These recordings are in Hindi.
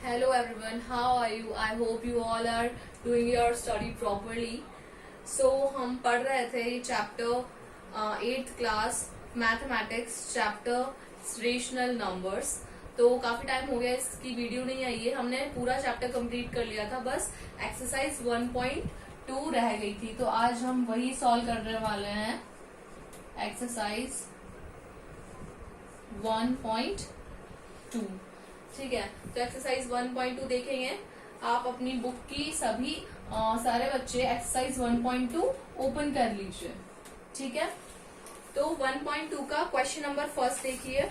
Hello everyone, how are you? I hope you all are doing your study properly. So हम पढ़ रहे थे ये chapter 8th class mathematics chapter rational numbers. तो काफी टाइम हो गया इसकी वीडियो नहीं आई है, हमने पूरा चैप्टर कंप्लीट कर लिया था, बस एक्सरसाइज 1.2 रह गई थी। तो आज हम वही सॉल्व करने वाले हैं, एक्सरसाइज 1.2। ठीक है, तो एक्सरसाइज 1.2 देखेंगे। आप अपनी बुक की सभी सारे बच्चे एक्सरसाइज 1.2 ओपन कर लीजिए। ठीक है, तो 1.2 का क्वेश्चन नंबर फर्स्ट देखिए।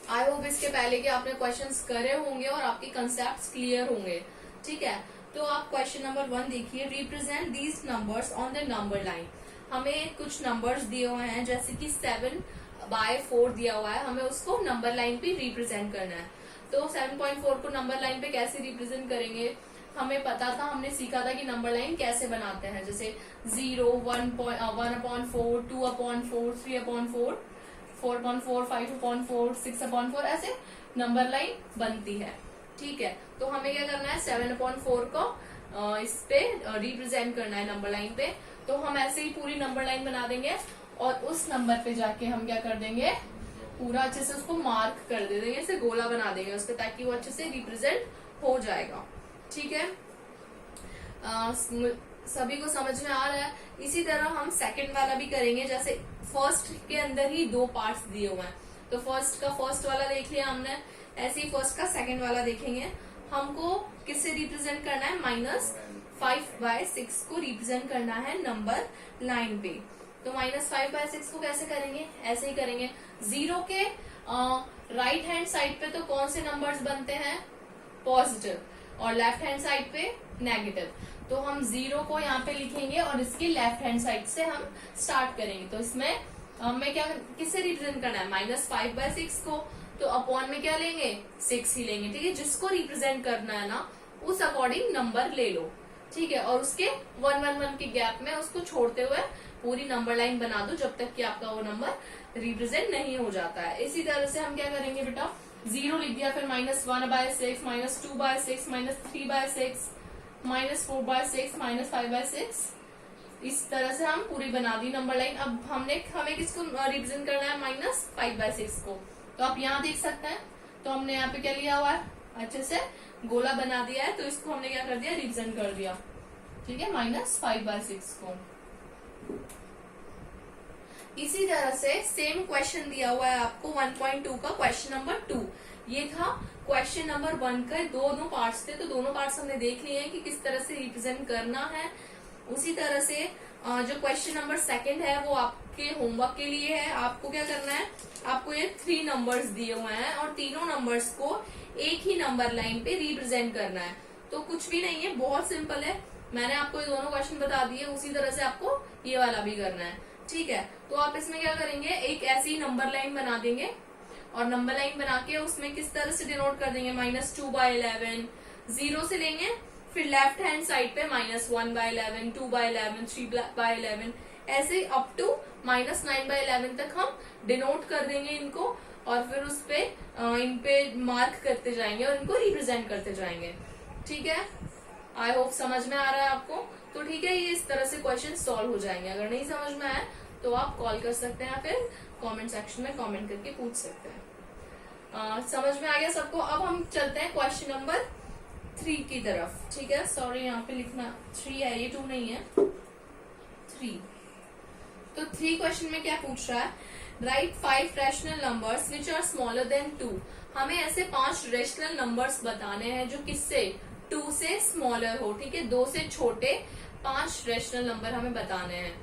आई होप इसके पहले कि आपने क्वेश्चंस करे होंगे और आपके कंसेप्ट्स क्लियर होंगे। ठीक है, तो आप क्वेश्चन नंबर 1 देखिए। Represent these numbers on the number line. हमें कुछ नंबर्स दिए हुए हैं, जैसे कि 7/4 दिया हुआ है, हमें उसको नंबर लाइन पे रिप्रेजेंट करना है। तो 7.4 को नंबर लाइन पे कैसे रिप्रेजेंट करेंगे, हमें पता था, हमने सीखा था कि नंबर लाइन कैसे बनाते हैं, जैसे 0, 1/4, 2/4, 3/4, 4/4, 5/4, 6/4, ऐसे नंबर लाइन बनती है। ठीक है, तो हमें क्या करना है, 7/4 को इस पे रिप्रेजेंट करना है नंबर लाइन पे। तो हम ऐसे ही पूरी नंबर लाइन बना देंगे और उस नंबर पे जाके हम क्या कर देंगे, पूरा अच्छे से उसको मार्क कर दे देंगे, ऐसे गोला बना देंगे उसके, ताकि वो अच्छे से रिप्रेजेंट हो जाएगा। ठीक है, सभी को समझ में आ रहा है। इसी तरह हम सेकंड वाला भी करेंगे, जैसे फर्स्ट के अंदर ही 2 पार्ट्स दिए हुए हैं, तो फर्स्ट का फर्स्ट वाला देख लिया हमने, ऐसे ही फर्स्ट का सेकंड वाला देखेंगे। हमको किससे रिप्रेजेंट करना है, -5/6 को रिप्रेजेंट करना है नंबर लाइन पे। तो -5/6 को कैसे करेंगे, ऐसे ही करेंगे। 0 के राइट हैंड साइड पे तो कौन से नंबर्स बनते हैं, पॉजिटिव, और लेफ्ट हैंड साइड पे नेगेटिव। तो हम 0 को यहाँ पे लिखेंगे और इसकी लेफ्ट हैंड साइड से हम स्टार्ट करेंगे। तो इसमें हमें क्या किससे रिप्रेजेंट करना है, -5/6 को। तो अपॉन में क्या लेंगे, 6 ही लेंगे। ठीक है, जिसको रिप्रेजेंट करना है ना, उस अकॉर्डिंग नंबर ले लो। ठीक है, और उसके 1-1-1 के गैप में उसको छोड़ते हुए पूरी नंबर लाइन बना दो, जब तक कि आपका वो नंबर रिप्रेजेंट नहीं हो जाता है। इसी तरह से हम क्या करेंगे बेटा, 0 लिख दिया, फिर -1/6, -2/6, -3/6, -4/6, -5/6, इस तरह से हम पूरी बना दी नंबर लाइन। अब हमें किसको रिप्रेजेंट करना है, -5/6 को। तो आप यहाँ देख सकते हैं, तो हमने यहाँ पे क्या लिया हुआ है, अच्छे से गोला बना दिया है, तो इसको हमने क्या कर दिया, रिप्रेजेंट कर दिया। ठीक है, -5/6 को। इसी तरह से सेम क्वेश्चन दिया हुआ है आपको 1.2 का क्वेश्चन नंबर 2। ये था क्वेश्चन नंबर 1 का, दोनों पार्ट्स थे, तो दोनों पार्ट्स हमने देख लिए हैं कि किस तरह से रिप्रेजेंट करना है। उसी तरह से जो क्वेश्चन नंबर 2 है वो आपके होमवर्क के लिए है। आपको क्या करना है, आपको ये 3 नंबर्स दिए हुए हैं और तीनों नंबर्स को एक ही नंबर लाइन पे रिप्रेजेंट करना है। तो कुछ भी नहीं है, बहुत सिंपल है। मैंने आपको ये दोनों क्वेश्चन बता दिए, उसी तरह से आपको ये वाला भी करना है। ठीक है, तो आप इसमें क्या करेंगे, एक ऐसी नंबर लाइन बना देंगे और नंबर लाइन बना के उसमें किस तरह से डिनोट कर देंगे, -2/11, 0 से लेंगे, फिर लेफ्ट हैंड साइड पे -1/11, 2/11, 3/11, ऐसे अप टू -9/11 तक हम डिनोट कर देंगे इनको, और फिर उस पे इन पे मार्क करते जाएंगे और इनको रिप्रेजेंट करते जाएंगे। ठीक है, आई होप समझ में आ रहा है आपको। तो ठीक है, ये इस तरह से क्वेश्चन सॉल्व हो जाएंगे। अगर नहीं समझ में आए तो आप कॉल कर सकते हैं, फिर कमेंट सेक्शन में कमेंट करके पूछ सकते हैं। समझ में आ गया सबको। अब हम चलते हैं क्वेश्चन नंबर 3 की तरफ। ठीक है, सॉरी यहाँ पे लिखना 3 है, ये 2 नहीं है, 3। तो 3 क्वेश्चन में क्या पूछ रहा है, right 5 rational numbers which are smaller than 2। हमें ऐसे 5 रैशनल नंबर्स बताने हैं जो किससे, 2 से स्मॉलर हो। ठीक है, 2 से छोटे 5 रैशनल नंबर हमें बताने हैं।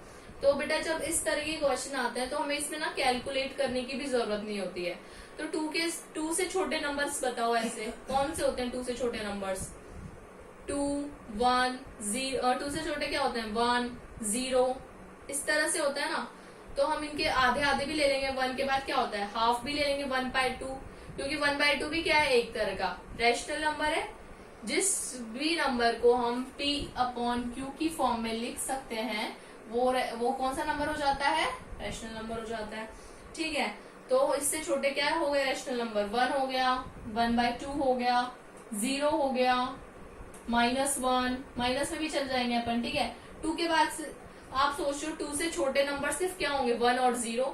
तो बेटा जब इस तरह के क्वेश्चन आते हैं तो हमें इसमें ना कैलकुलेट करने की भी जरूरत नहीं होती है। तो 2 से छोटे नंबर्स बताओ, ऐसे कौन से होते हैं 2 से छोटे नंबर्स, 2, 1, 0। 2 से छोटे क्या होते हैं, 1, 0, इस तरह से होता है ना। तो हम इनके आधे आधे भी ले लेंगे, 1 के बाद क्या होता है, हाफ भी ले लेंगे, 1/2, क्योंकि 1/2 भी क्या है, एक तरह का रैशनल नंबर है। जिस भी नंबर को हम P/Q की फॉर्म में लिख सकते हैं, वो कौन सा नंबर हो जाता है, रैशनल नंबर हो जाता है। ठीक है, तो इससे छोटे क्या हो गए रैशनल नंबर? 1 हो गया, 1/2 हो गया, 0 हो गया, -1, माइनस में भी चल जाएंगे अपन, ठीक है। 2 के बाद आप सोचो 2 से छोटे नंबर सिर्फ क्या होंगे? 1 और 0।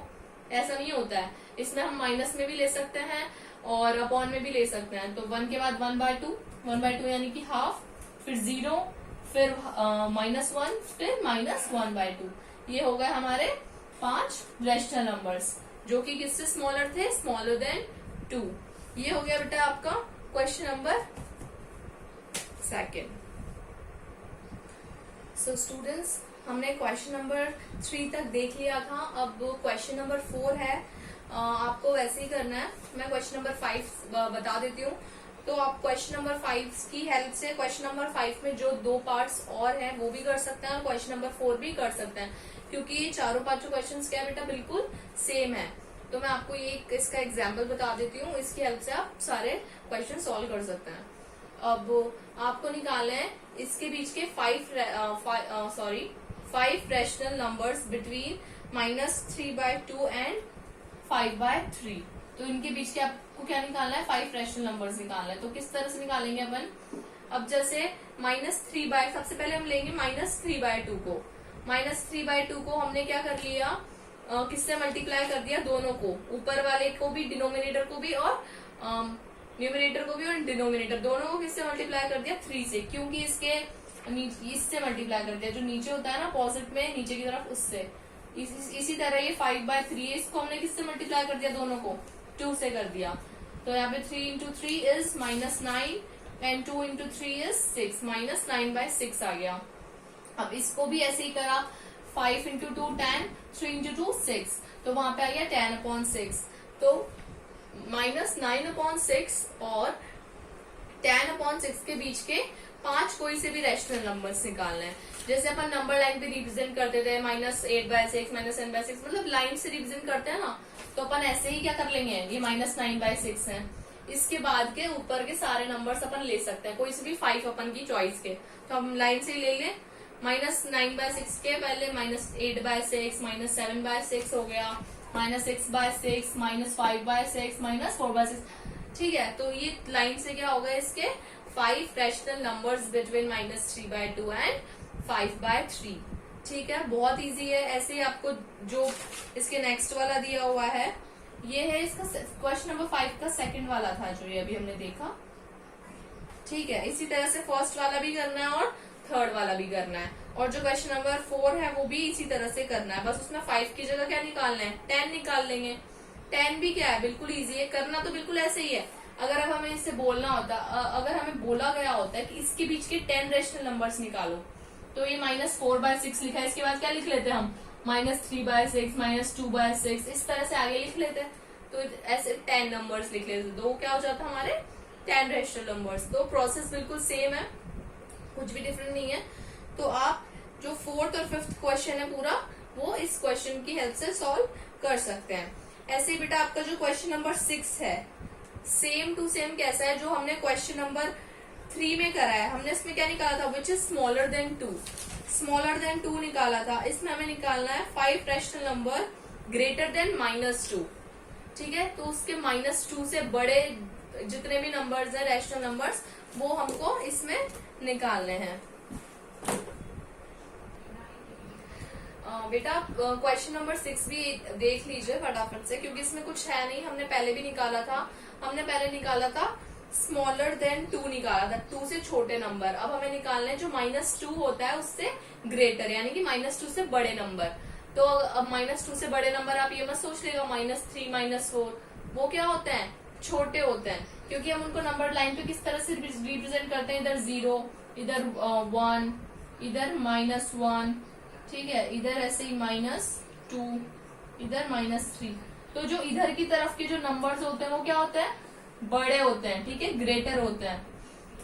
ऐसा नहीं होता है, इसमें हम माइनस में भी ले सकते हैं और अपॉन में भी ले सकते हैं। तो 1 के बाद 1/2 यानी कि हाफ, फिर 0, फिर -1, फिर -1/2। ये हो गए हमारे 5 रैशनल नंबर्स जो कि किससे स्मॉलर थे? Smaller than 2। ये हो गया बेटा आपका क्वेश्चन नंबर 2। सो स्टूडेंट्स, हमने क्वेश्चन नंबर 3 तक देख लिया था। अब क्वेश्चन नंबर 4 है, आपको वैसे ही करना है। मैं क्वेश्चन नंबर 5 बता देती हूँ। तो आप क्वेश्चन नंबर 5 की हेल्प से क्वेश्चन नंबर 5 में जो 2 पार्ट्स और हैं वो भी कर सकते हैं और क्वेश्चन नंबर 4 भी कर सकते हैं, क्योंकि ये चारों पांचों क्वेश्चंस क्या बेटा बिल्कुल सेम है। तो मैं आपको ये इसका एग्जाम्पल बता देती हूँ, इसकी हेल्प से आप सारे क्वेश्चन सॉल्व कर सकते हैं। अब आपको निकालना है इसके बीच के 5 रैशनल नंबर्स बिटवीन -3/2 एंड 5/3। तो इनके बीच के आपको क्या निकालना है? 5 रैशनल नंबर्स निकालना है। तो किस तरह से निकालेंगे अपन? अब जैसे सबसे पहले हम लेंगे -3/2 को। -3/2 को हमने क्या कर लिया? किससे मल्टीप्लाई कर दिया? दोनों को, ऊपर वाले को भी, डिनोमिनेटर को भी और न्यूमिनेटर को भी, और डिनोमिनेटर दोनों को किससे मल्टीप्लाई कर दिया? 3 से, क्योंकि इससे मल्टीप्लाई कर दिया। जो नीचे होता है ना अपोजिट में, नीचे की तरफ, उससे। इसी तरह ये 5/3 है, इसको हमने किससे मल्टीप्लाई कर दिया? दोनों को 2 से कर दिया। तो यहाँ पे 3 × 3 इज -9 एंड 2 × 3 इज 6, -9/6 आ गया। अब इसको भी ऐसे ही करा, 5 × 2 10, 3 × 2 6, तो वहां पे आ गया 10/6। तो -9/6 और 10/6 के बीच के 5 कोई से भी रैशनल नंबर्स निकालना है। जैसे अपन नंबर लाइन पे रिप्रेजेंट करते थे, -8/6, -10/6, मतलब लाइन से रिप्रेजेंट करते हैं ना, तो अपन ऐसे ही क्या कर लेंगे? ये -9/6 है, इसके बाद के ऊपर के सारे नंबर्स अपन ले सकते हैं, कोई से भी 5 अपन की चॉइस के। तो हम लाइन से ही ले लें। -9/6 के पहले -8/6, -7/6 हो गया, -6/6, -5/6, -4/6, ठीक है। तो ये लाइन से क्या होगा? इसके 5 रैशनल नंबर्स बिटवीन -3/2 एंड 5/3, ठीक है। बहुत इजी है। ऐसे ही आपको जो इसके नेक्स्ट वाला दिया हुआ है, ये है इसका क्वेश्चन नंबर 5 का सेकंड वाला था जो ये अभी हमने देखा, ठीक है। इसी तरह से फर्स्ट वाला भी करना है और थर्ड वाला भी करना है, और जो क्वेश्चन नंबर 4 है वो भी इसी तरह से करना है। बस उसमें 5 की जगह क्या निकालना है? 10 निकाल लेंगे। 10 भी क्या है? बिल्कुल इजी है, करना तो बिल्कुल ऐसे ही है। अगर अब हमें इससे बोलना होता, अगर हमें बोला गया होता है कि इसके बीच के 10 रैशनल नंबर्स निकालो, तो ये -4/6 लिखा है, इसके बाद क्या लिख लेते हम? -3/6, -2/6, इस तरह से आगे लिख लेते। तो ऐसे 10 नंबर्स लिख लेते, तो क्या हो जाता हमारे 10 रैशनल नंबर्स। तो प्रोसेस बिल्कुल सेम है, कुछ भी डिफरेंट नहीं है। तो आप जो 4th और 5th क्वेश्चन है पूरा, वो इस क्वेश्चन की हेल्प से सॉल्व कर सकते हैं। ऐसे ही बेटा आपका जो क्वेश्चन नंबर 6 है, सेम टू सेम कैसा है जो हमने क्वेश्चन नंबर 3 में करा है। हमने इसमें क्या निकाला था? Which is smaller than 2, smaller than 2 निकाला था। इसमें हमें निकालना है 5 रैशनल नंबर ग्रेटर देन -2, ठीक है। तो उसके -2 से बड़े जितने भी नंबर्स है रैशनल नंबर्स, वो हमको इसमें निकालने हैं। बेटा क्वेश्चन नंबर 6 भी देख लीजिए फटाफट से, क्योंकि इसमें कुछ है नहीं, हमने पहले भी निकाला था। हमने पहले निकाला था स्मॉलर देन 2 निकाला था, 2 से छोटे नंबर। अब हमें निकालना है जो -2 होता है उससे ग्रेटर, यानी कि -2 से बड़े नंबर। तो अब -2 से बड़े नंबर आप ये मत सोच लेगा -3, -4, वो क्या होते हैं? छोटे होते हैं, क्योंकि हम उनको नंबर लाइन पे किस तरह से रिप्रेजेंट करते हैं? इधर 0, इधर 1, इधर -1, ठीक है, इधर ऐसे ही -2, इधर -3। तो जो इधर की तरफ के जो नंबर्स होते हैं वो क्या होते हैं? बड़े होते हैं, ठीक है, ग्रेटर होते हैं।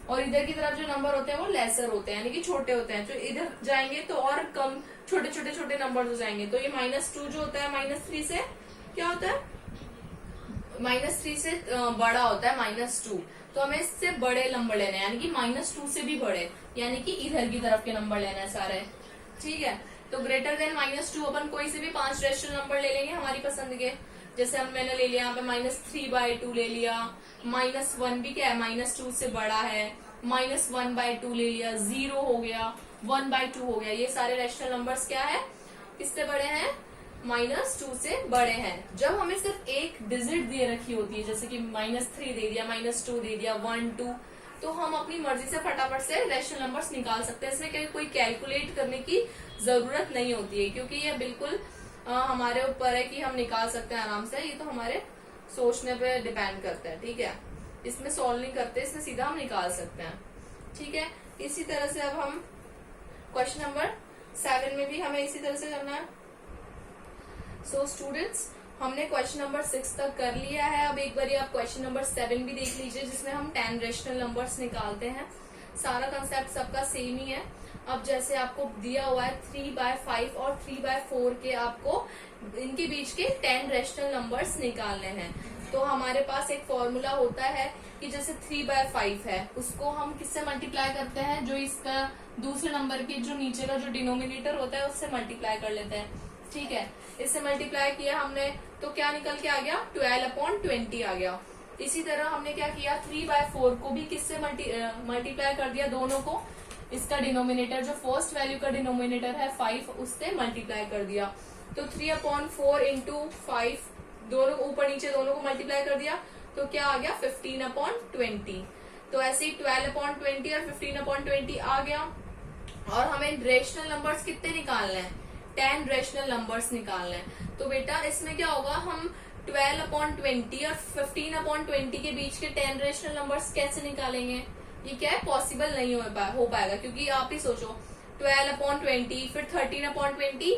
और इधर की तरफ जो नंबर होते हैं वो लेसर होते हैं, यानी कि छोटे होते हैं। जो इधर जाएंगे तो और कम छोटे छोटे छोटे नंबर हो जाएंगे। तो ये -2 जो होता है -3 से क्या होता है? -3 से बड़ा होता है -2। तो हमें इससे बड़े नंबर लेने हैं, यानी कि -2 से भी बड़े, यानी कि इधर की तरफ के नंबर लेना है सारे, ठीक है। तो ग्रेटर देन -2 अपन कोई से भी 5 रैशनल नंबर ले लेंगे हमारी पसंद के। जैसे मैंने ले लिया यहाँ पे -3/2 ले लिया, -1 भी क्या है -2 से बड़ा है, -1/2 ले लिया, 0 हो गया, 1/2 हो गया। ये सारे रैशनल नंबर्स क्या है, किससे बड़े हैं, -2 से बड़े हैं। जब हमें सिर्फ एक डिजिट दे रखी होती है, जैसे कि -3 दे दिया, -2 दे दिया, 1 2, तो हम अपनी मर्जी से फटाफट से रैशनल नंबर्स निकाल सकते हैं। इसमें कोई कैलकुलेट करने की जरूरत नहीं होती है, क्योंकि ये बिल्कुल हमारे ऊपर है कि हम निकाल सकते हैं आराम से। ये तो हमारे सोचने पे डिपेंड करता है, ठीक है। इसमें सॉल्व नहीं करते, इसमें सीधा हम निकाल सकते हैं, ठीक है। इसी तरह से अब हम क्वेश्चन नंबर 7 में भी हमें इसी तरह से करना है। सो स्टूडेंट्स, हमने क्वेश्चन नंबर 6 तक कर लिया है। अब एक बार आप क्वेश्चन नंबर 7 भी देख लीजिए, जिसमें हम 10 रेशनल नंबर्स निकालते हैं। सारा कंसेप्ट सबका सेम ही है। अब जैसे आपको दिया हुआ है 3/5 और 3/4 के, आपको इनके बीच के 10 रेशनल नंबर्स निकालने हैं। तो हमारे पास एक फॉर्मूला होता है कि जैसे 3/5 है, उसको हम किससे मल्टीप्लाई करते हैं, जो इसका दूसरे नंबर के जो नीचे का जो डिनोमिनेटर होता है उससे मल्टीप्लाई कर लेते हैं, ठीक है। इससे मल्टीप्लाई किया हमने तो क्या निकल के आ गया, 12/20 आ गया। इसी तरह हमने क्या किया, 3/4 को भी किससे मल्टीप्लाई कर दिया, दोनों को। इसका डिनोमिनेटर जो फर्स्ट वैल्यू का डिनोमिनेटर है 5, उससे मल्टीप्लाई कर दिया। तो 3/4 इंटू 5, दोनों ऊपर नीचे दोनों को मल्टीप्लाई कर दिया, तो क्या आ गया 15/20। तो ऐसे ही 12/20 और 15/20 आ गया। और हमें रेशनल नंबर्स कितने निकालने हैं, 10 रेशनल नंबर्स निकालने हैं। तो बेटा इसमें क्या होगा, हम 12/20 और 15/20 के बीच के 10 रेशनल नंबर्स कैसे निकालेंगे, ये क्या है, पॉसिबल नहीं हो पाएगा। क्योंकि आप ही सोचो 12/20, फिर 13/20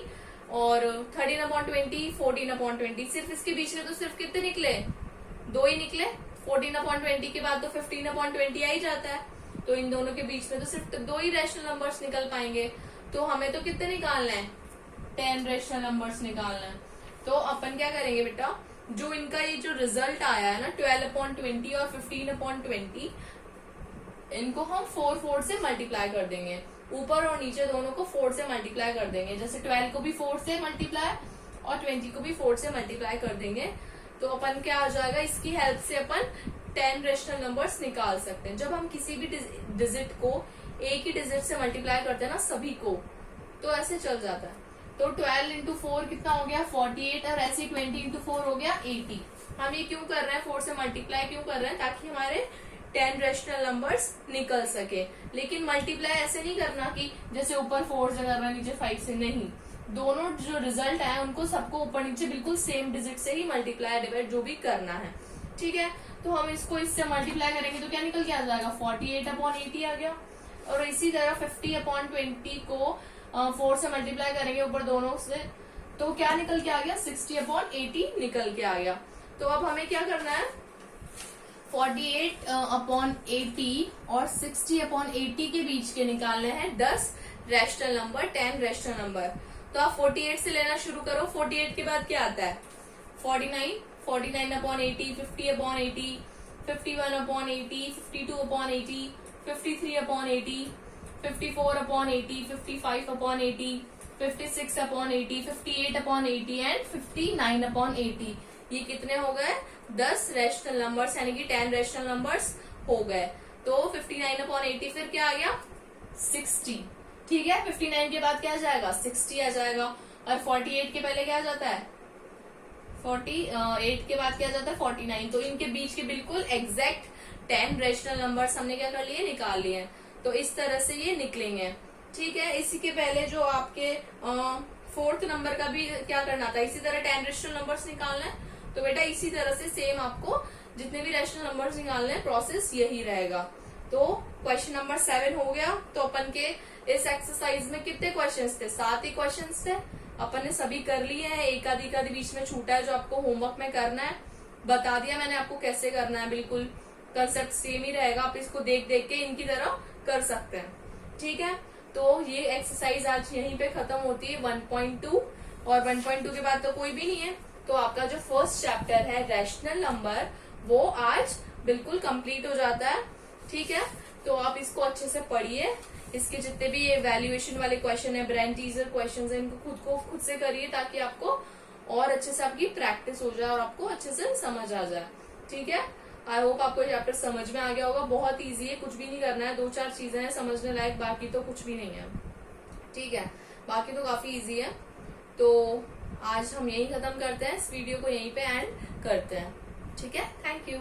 और 13/20, 14/20, सिर्फ इसके बीच में तो सिर्फ कितने निकले, 2 ही निकले। 14/20 के बाद तो 15/20 आ ही जाता है, तो इन दोनों के बीच में तो सिर्फ 2 ही रेशनल नंबर्स निकल पाएंगे। तो हमें तो कितने निकालना है, 10 रेशनल नंबर्स निकालना है। तो अपन क्या करेंगे बेटा, जो इनका ये जो रिजल्ट आया है ना 12/20 और 15/20, इनको हम 4 से मल्टीप्लाई कर देंगे। ऊपर और नीचे दोनों को 4 से मल्टीप्लाई कर देंगे। जैसे 12 को भी 4 से मल्टीप्लाई और 20 को भी 4 से मल्टीप्लाई कर देंगे। तो अपन क्या आ जाएगा, इसकी हेल्प से अपन 10 रेशनल नंबर्स निकाल सकते हैं। जब हम किसी भी डिजिट को एक ही डिजिट से मल्टीप्लाई करते हैं ना सभी को, तो ऐसे चल जाता है। तो 12 इंटू 4 कितना हो गया, 48, और ऐसे 20 इंटू 4 हो गया 80। हम ये क्यों कर रहे हैं, 4 से मल्टीप्लाई क्यों कर रहे हैं, ताकि हमारे 10 रेशनल नंबर्स निकल सके। लेकिन मल्टीप्लाई ऐसे नहीं करना कि जैसे ऊपर 4 से करना नीचे 5 से, नहीं। दोनों जो रिजल्ट है उनको सबको ऊपर नीचे बिल्कुल सेम डिजिट से ही मल्टीप्लाई डिवाइड जो भी करना है, ठीक है। तो हम इसको इससे मल्टीप्लाई करेंगे तो क्या निकल के आ जाएगा, 48/80 आ गया। और इसी तरह 50/20 को 4 से मल्टीप्लाई करेंगे ऊपर दोनों से, तो क्या निकल के आ गया, 60/80 निकल के आ गया। तो अब हमें क्या करना है, 48/80 और 60/80 के बीच के निकालने हैं 10 रैशनल नंबर, 10 रैशनल नंबर। तो आप 48 से लेना शुरू करो। 48 के बाद क्या आता है, 49, 49/80, 50/80, 51/80, 52/80, 53/80, 54/80, 55/80, 56/80, 58/80 एंड 59/80। ये कितने हो गए, 10 रैशनल नंबर्स, यानी कि 10 रैशनल नंबर्स हो गए। तो 59/80 फिर क्या आ गया, 60, ठीक है। 59 के बाद क्या आ जाएगा, 60 आ जाएगा। और 48 के पहले क्या आ जाता है, 48 के बाद क्या आ जाता है, 49। तो इनके बीच के बिल्कुल एग्जैक्ट 10 रेशनल नंबर्स हमने क्या कर लिए, निकाल लिए। तो इस तरह से ये निकलेंगे, ठीक है। इसी के पहले जो आपके 4th नंबर का भी क्या करना था, इसी तरह 10 रेशनल नंबर्स निकालना है। तो बेटा इसी तरह से सेम आपको जितने भी रेशनल नंबर्स निकालने हैं, प्रोसेस यही रहेगा। तो क्वेश्चन नंबर 7 हो गया। तो अपन के इस एक्सरसाइज में कितने क्वेश्चंस थे, 7 ही क्वेश्चंस थे। अपन ने सभी कर लिए हैं, एक आधी बीच में छूटा है जो आपको होमवर्क में करना है। बता दिया मैंने आपको कैसे करना है, बिल्कुल कंसेप्ट सेम ही रहेगा। आप इसको देख देख के इनकी तरह कर सकते हैं, ठीक है। तो ये एक्सरसाइज आज यहीं पे खत्म होती है 1.2, और 1.2 के बाद तो कोई भी नहीं है। तो आपका जो फर्स्ट चैप्टर है रैशनल नंबर, वो आज बिल्कुल कंप्लीट हो जाता है, ठीक है। तो आप इसको अच्छे से पढ़िए। इसके जितने भी ये वैल्यूएशन वाले क्वेश्चन है, ब्रेन टीजर क्वेश्चन है, इनको खुद से करिए ताकि आपको और अच्छे से आपकी प्रैक्टिस हो जाए और आपको अच्छे से समझ आ जाए। ठीक है, आई होप आपको ये चैप्टर समझ में आ गया होगा। बहुत इजी है, कुछ भी नहीं करना है, 2-4 चीजें हैं समझने लायक, बाकी तो कुछ भी नहीं है। ठीक है, बाकी तो काफी इजी है। तो आज हम यही खत्म करते हैं, इस वीडियो को यहीं पे एंड करते हैं। ठीक है, थैंक यू।